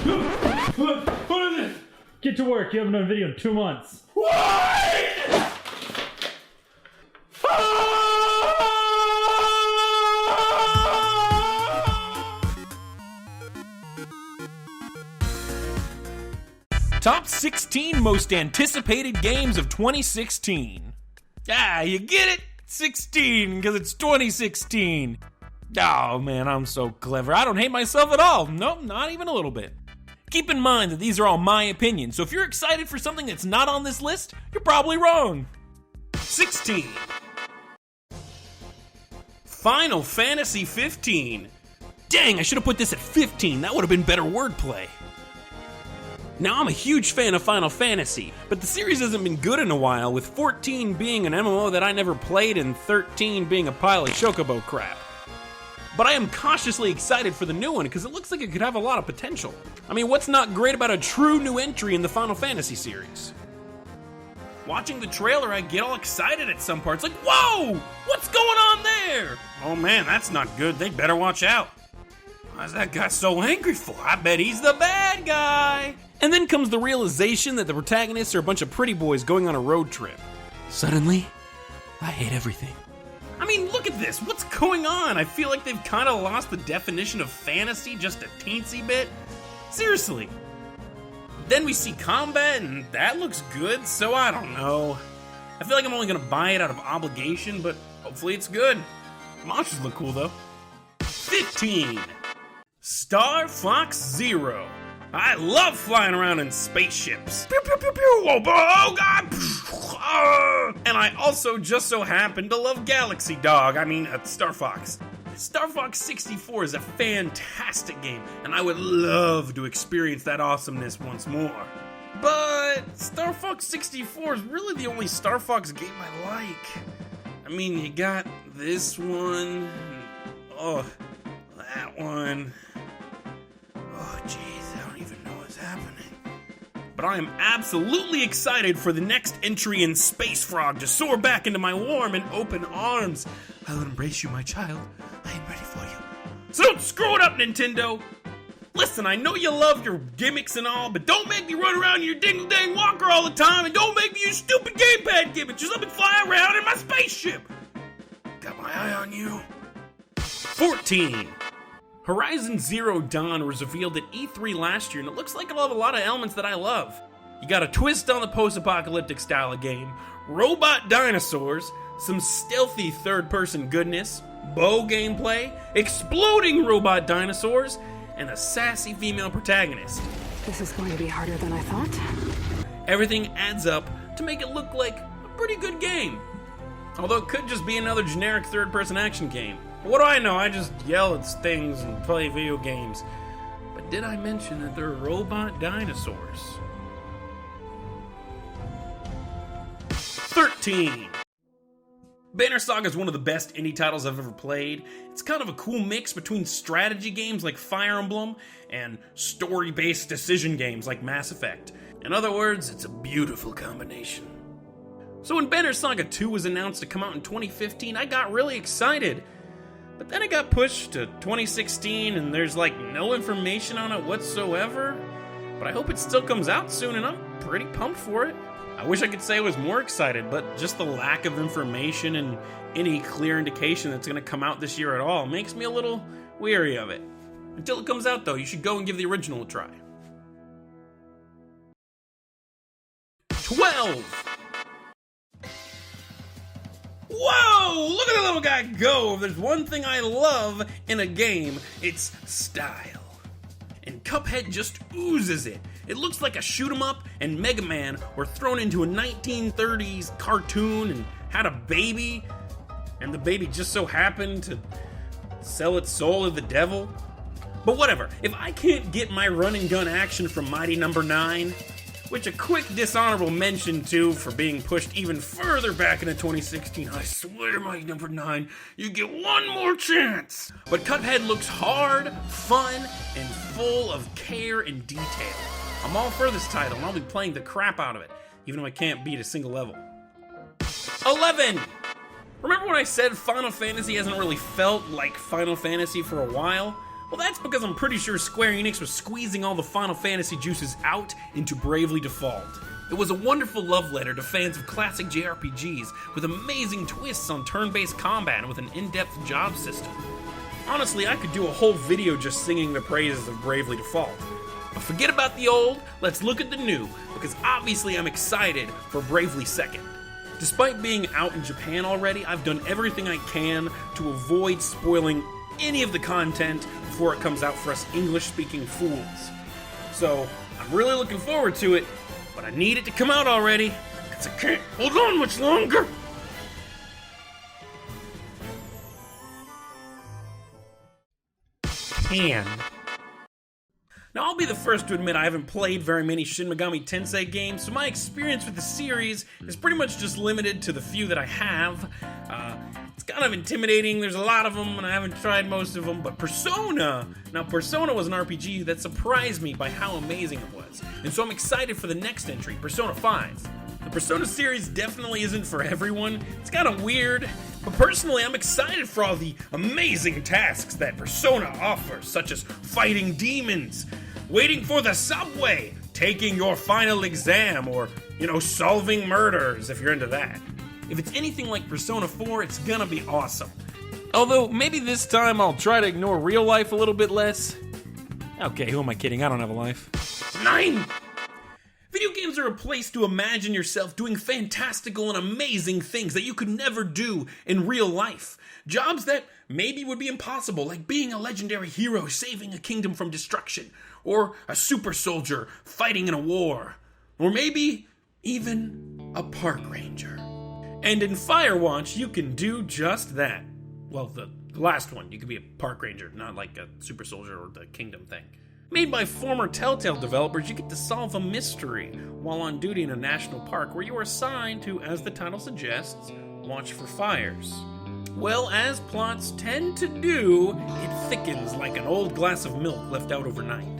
What is it? Get to work. You haven't done a video in 2 months. What? Top 16 most anticipated games of 2016. Ah, you get it? 16, because it's 2016. Oh man, I'm so clever. I don't hate myself at all. Nope, not even a little bit. Keep in mind that these are all my opinions, so if you're excited for something that's not on this list, you're probably wrong. 16. Final Fantasy 15. Dang, I should have put this at 15. That would have been better wordplay. Now, I'm a huge fan of Final Fantasy, but the series hasn't been good in a while, with 14 being an MMO that I never played and 13 being a pile of chocobo crap. But I am cautiously excited for the new one because it looks like it could have a lot of potential. I mean, what's not great about a true new entry in the Final Fantasy series? Watching the trailer, I get all excited at some parts, like, whoa! What's going on there? Oh man, that's not good. They better watch out. Why's that guy so angry for? I bet he's the bad guy. And then comes the realization that the protagonists are a bunch of pretty boys going on a road trip. Suddenly, I hate everything. I mean, look at this. What's going on? I feel like they've kind of lost the definition of fantasy just a teensy bit. Seriously. Then we see combat, and that looks good, so I don't know. I feel like I'm only going to buy it out of obligation, but hopefully it's good. Monsters look cool, though. 15. Star Fox Zero. I love flying around in spaceships. Pew, pew, pew, pew. Oh, God. And I also just so happen to love Galaxy Dog. Star Fox. Star Fox 64 is a fantastic game, and I would love to experience that awesomeness once more. But Star Fox 64 is really the only Star Fox game I like. I mean, you got this one. Oh, that one. Oh, jeez, I don't even know what's happening. But I am absolutely excited for the next entry in Space Frog to soar back into my warm and open arms. I'll embrace you, my child. I am ready for you. So don't screw it up, Nintendo. Listen, I know you love your gimmicks and all, but don't make me run around in your dingle-dang walker all the time, and don't make me use stupid gamepad gimmicks. Just let me fly around in my spaceship. Got my eye on you. 14. Horizon Zero Dawn was revealed at E3 last year, and it looks like it'll have a lot of elements that I love. You got a twist on the post-apocalyptic style of game, robot dinosaurs, some stealthy third-person goodness, bow gameplay, exploding robot dinosaurs, and a sassy female protagonist. This is going to be harder than I thought. Everything adds up to make it look like a pretty good game. Although it could just be another generic third-person action game. What do I know? I just yell at things and play video games. But did I mention that they're robot dinosaurs? 13. Banner Saga is one of the best indie titles I've ever played. It's kind of a cool mix between strategy games like Fire Emblem and story-based decision games like Mass Effect. In other words, it's a beautiful combination. So when Banner Saga 2 was announced to come out in 2015, I got really excited. But then it got pushed to 2016 and there's like no information on it whatsoever. But I hope it still comes out soon and I'm pretty pumped for it. I wish I could say I was more excited, but just the lack of information and any clear indication that it's going to come out this year at all makes me a little weary of it. Until it comes out though, you should go and give the original a try. 12! Whoa! Look at the little guy go! If there's one thing I love in a game, it's style. And Cuphead just oozes it. It looks like a shoot-'em-up and Mega Man were thrown into a 1930s cartoon and had a baby, and the baby just so happened to sell its soul to the devil. But whatever, if I can't get my run-and-gun action from Mighty Number 9, which a quick dishonorable mention to for being pushed even further back into 2016. I swear, Mighty Number 9, you get one more chance. But Cuphead looks hard, fun, and full of care and detail. I'm all for this title, and I'll be playing the crap out of it, even though I can't beat a single level. 11! Remember when I said Final Fantasy hasn't really felt like Final Fantasy for a while? Well, that's because I'm pretty sure Square Enix was squeezing all the Final Fantasy juices out into Bravely Default. It was a wonderful love letter to fans of classic JRPGs with amazing twists on turn-based combat and with an in-depth job system. Honestly, I could do a whole video just singing the praises of Bravely Default. But forget about the old, let's look at the new, because obviously I'm excited for Bravely Second. Despite being out in Japan already, I've done everything I can to avoid spoiling any of the content before it comes out for us English-speaking fools. So, I'm really looking forward to it, but I need it to come out already, because I can't hold on much longer. Can. Now, I'll be the first to admit I haven't played very many Shin Megami Tensei games, so my experience with the series is pretty much just limited to the few that I have. It's kind of intimidating, there's a lot of them, and I haven't tried most of them, but Persona! Now, Persona was an RPG that surprised me by how amazing it was, and so I'm excited for the next entry, Persona 5. The Persona series definitely isn't for everyone, it's kind of weird, but personally I'm excited for all the amazing tasks that Persona offers, such as fighting demons, waiting for the subway, taking your final exam, or, solving murders, if you're into that. If it's anything like Persona 4, it's gonna be awesome. Although, maybe this time I'll try to ignore real life a little bit less. Okay, who am I kidding? I don't have a life. 9! Video games are a place to imagine yourself doing fantastical and amazing things that you could never do in real life. Jobs that maybe would be impossible, like being a legendary hero saving a kingdom from destruction, or a super soldier fighting in a war, or maybe even a park ranger. And in Firewatch, you can do just that. Well, the last one, you can be a park ranger, not like a super soldier or the kingdom thing. Made by former Telltale developers, you get to solve a mystery while on duty in a national park where you are assigned to, as the title suggests, watch for fires. Well, as plots tend to do, it thickens like an old glass of milk left out overnight.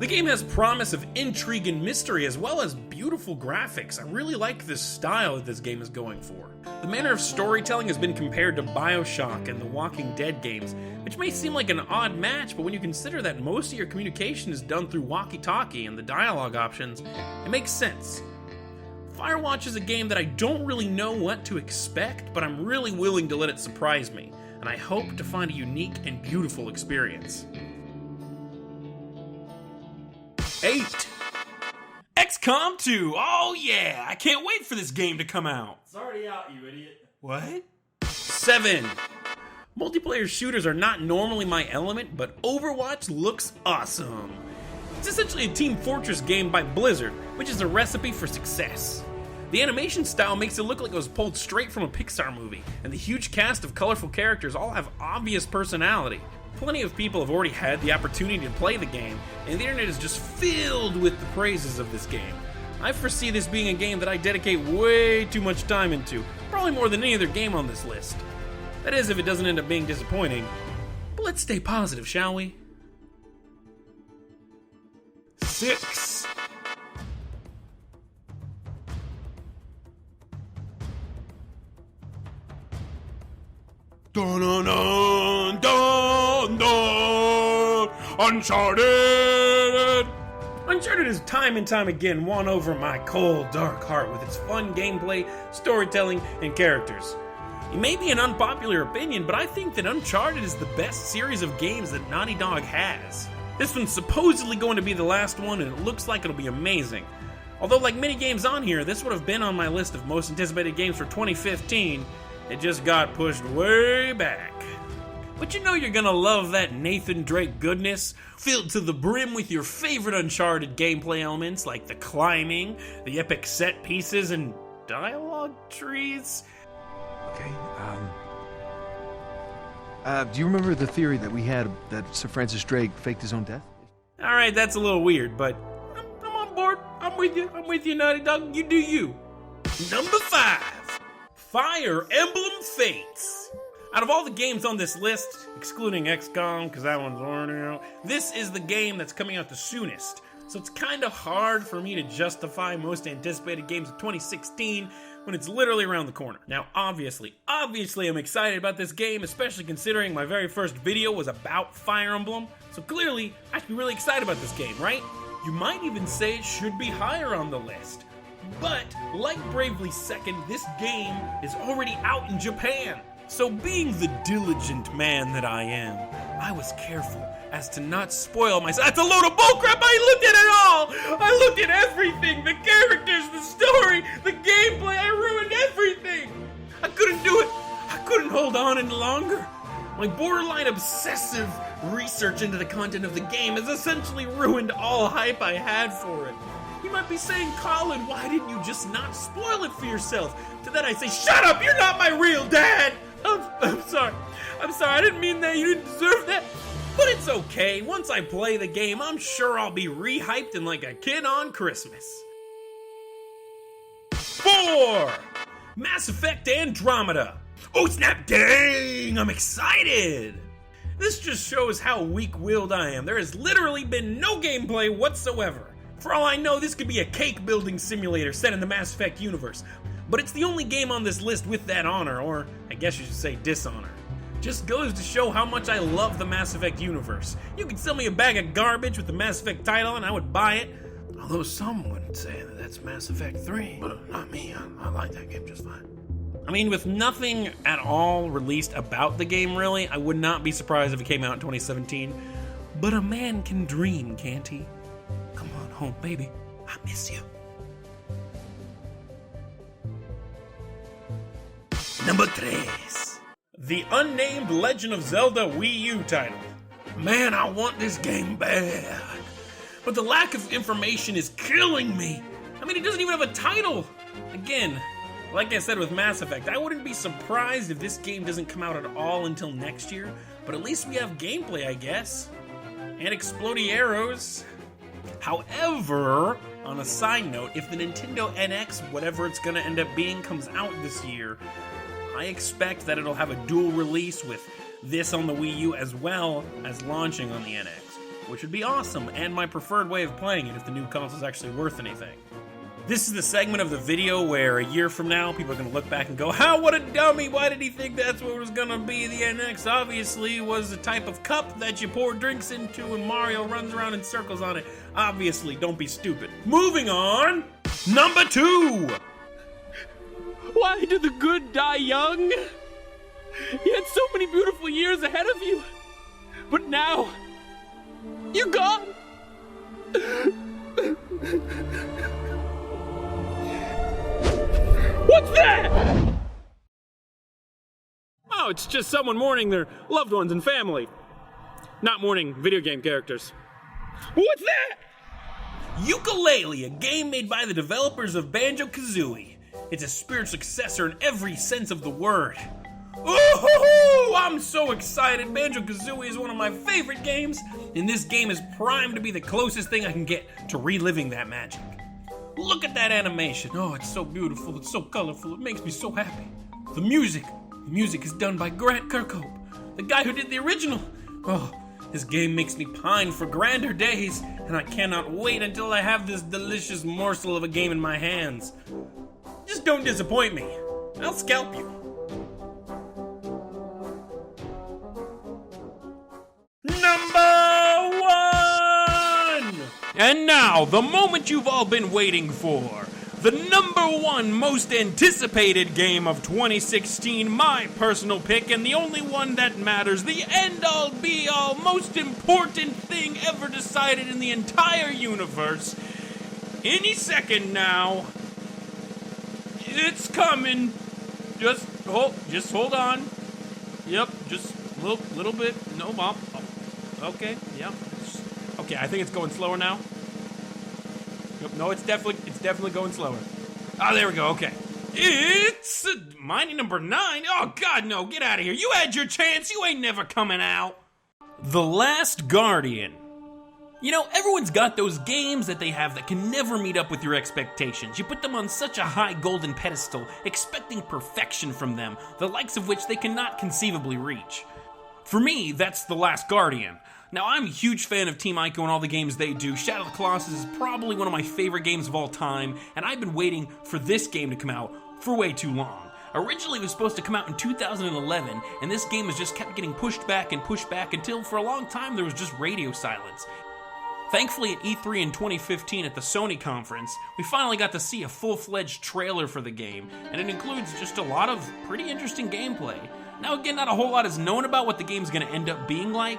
The game has promise of intrigue and mystery as well as beautiful graphics. I really like the style that this game is going for. The manner of storytelling has been compared to BioShock and the Walking Dead games, which may seem like an odd match, but when you consider that most of your communication is done through walkie-talkie and the dialogue options, it makes sense. Firewatch is a game that I don't really know what to expect, but I'm really willing to let it surprise me, and I hope to find a unique and beautiful experience. 8. XCOM 2, oh yeah, I can't wait for this game to come out. It's already out, you idiot. What? 7. Multiplayer shooters are not normally my element, but Overwatch looks awesome. It's essentially a Team Fortress game by Blizzard, which is a recipe for success. The animation style makes it look like it was pulled straight from a Pixar movie, and the huge cast of colorful characters all have obvious personality. Plenty of people have already had the opportunity to play the game, and the internet is just filled with the praises of this game. I foresee this being a game that I dedicate way too much time into, probably more than any other game on this list. That is, if it doesn't end up being disappointing. But let's stay positive, shall we? 6. Dun dun dun dun dun! Uncharted! Uncharted has time and time again won over my cold, dark heart with its fun gameplay, storytelling, and characters. It may be an unpopular opinion, but I think that Uncharted is the best series of games that Naughty Dog has. This one's supposedly going to be the last one, and it looks like it'll be amazing. Although, like many games on here, this would have been on my list of most anticipated games for 2015. It just got pushed way back. But you know you're gonna love that Nathan Drake goodness, filled to the brim with your favorite Uncharted gameplay elements like the climbing, the epic set pieces, and dialogue trees. Okay, do you remember the theory that we had that Sir Francis Drake faked his own death? Alright, that's a little weird, but I'm on board. I'm with you, Naughty Dog. You do you. Number 5. Fire Emblem Fates. Out of all the games on this list, excluding XCOM, because that one's already out, this is the game that's coming out the soonest. so it's kinda hard for me to justify most anticipated games of 2016 when it's literally around the corner. Now, obviously I'm excited about this game, especially considering my very first video was about Fire Emblem, so clearly I should be really excited about this game, right? You might even say it should be higher on the list. But, like Bravely Second, this game is already out in Japan. So being the diligent man that I am, I was careful as to not spoil myself. That's a load of bullcrap! I looked at it all! I looked at everything! The characters, the story, the gameplay, I ruined everything! I couldn't do it! I couldn't hold on any longer. My borderline obsessive research into the content of the game has essentially ruined all hype I had for it. You might be saying, Colin, why didn't you just not spoil it for yourself? To that I say, shut up! You're not my real dad! I'm sorry. I didn't mean that. You didn't deserve that. But it's okay. Once I play the game, I'm sure I'll be re-hyped and like a kid on Christmas. 4. Mass Effect Andromeda. Oh snap, dang! I'm excited! This just shows how weak-willed I am. There has literally been no gameplay whatsoever. For all I know, this could be a cake-building simulator set in the Mass Effect universe. But it's the only game on this list with that honor, or I guess you should say dishonor. Just goes to show how much I love the Mass Effect universe. You could sell me a bag of garbage with the Mass Effect title and I would buy it. Although some would say that that's Mass Effect 3. But not me, I like that game just fine. I mean, with nothing at all released about the game really, I would not be surprised if it came out in 2017. But a man can dream, can't he? Come on home, baby. I miss you. Number 3. The unnamed Legend of Zelda Wii U title. Man, I want this game bad. But the lack of information is killing me. I mean, it doesn't even have a title. Again, like I said with Mass Effect, I wouldn't be surprised if this game doesn't come out at all until next year, but at least we have gameplay, I guess. And explodey arrows. However, on a side note, if the Nintendo NX, whatever it's gonna end up being, comes out this year, I expect that it'll have a dual release with this on the Wii U as well as launching on the NX, which would be awesome, and my preferred way of playing it if the new console's actually worth anything. This is the segment of the video where a year from now, people are going to look back and go, "How, what a dummy, why did he think that's what it was going to be? The NX obviously was a type of cup that you pour drinks into and Mario runs around in circles on it. Obviously, don't be stupid." Moving on, number 2. Why do the good die young? You had so many beautiful years ahead of you, but now you're gone. What's that? Oh, it's just someone mourning their loved ones and family. Not mourning video game characters. What's that? Yooka-Laylee, a game made by the developers of Banjo-Kazooie. It's a spiritual successor in every sense of the word. Ooh, I'm so excited. Banjo-Kazooie is one of my favorite games, and this game is primed to be the closest thing I can get to reliving that magic. Look at that animation. Oh, it's so beautiful. It's so colorful. It makes me so happy. The music is done by Grant Kirkhope, the guy who did the original. Oh, this game makes me pine for grander days, and I cannot wait until I have this delicious morsel of a game in my hands. Just don't disappoint me. I'll scalp you. Number 1! And now, the moment you've all been waiting for. The number 1 most anticipated game of 2016, my personal pick, and the only one that matters, the end-all, be-all, most important thing ever decided in the entire universe. Any second now. It's coming. Just hold on. Yep, just a little bit. No, Mom. Oh, okay, yep. Okay, I think it's going slower now. Yep, no, it's definitely going slower. Oh, there we go, okay. It's mighty number 9. Oh, God, no, get out of here. You had your chance. You ain't never coming out. The Last Guardian. You know, everyone's got those games that they have that can never meet up with your expectations. You put them on such a high golden pedestal, expecting perfection from them, the likes of which they cannot conceivably reach. For me, that's The Last Guardian. Now, I'm a huge fan of Team Ico and all the games they do. Shadow of the Colossus is probably one of my favorite games of all time, and I've been waiting for this game to come out for way too long. Originally, it was supposed to come out in 2011, and this game has just kept getting pushed back until for a long time there was just radio silence. Thankfully, at E3 in 2015 at the Sony conference, we finally got to see a full-fledged trailer for the game, and it includes just a lot of pretty interesting gameplay. Now again, not a whole lot is known about what the game's going to end up being like,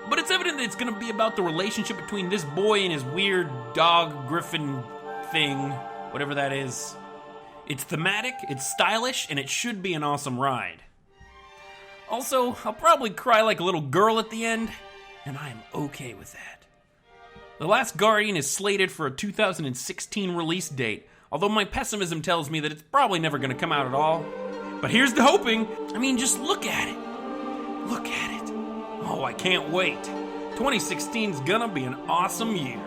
but it's evident that it's going to be about the relationship between this boy and his weird dog griffin thing, whatever that is. It's thematic, it's stylish, and it should be an awesome ride. Also, I'll probably cry like a little girl at the end, and I am okay with that. The Last Guardian is slated for a 2016 release date, although my pessimism tells me that it's probably never going to come out at all. But here's the hoping. I mean, just look at it. Look at it. Oh, I can't wait. 2016's gonna be an awesome year.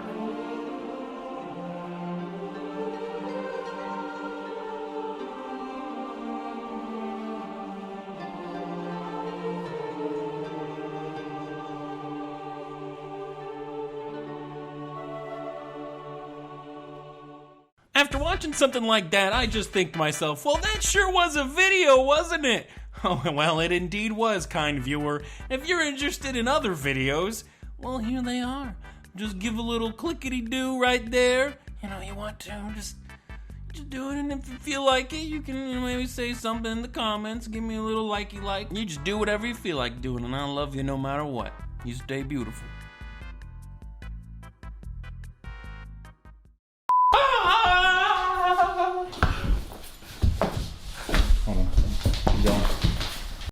After watching something like that, I just think to myself, well, that sure was a video, wasn't it? Oh, well, it indeed was, kind viewer. If you're interested in other videos, well, here they are. Just give a little clickety-do right there. You know, you want to, just do it, and if you feel like it, you can maybe say something in the comments, give me a little likey like. You just do whatever you feel like doing, and I'll love you no matter what. You stay beautiful.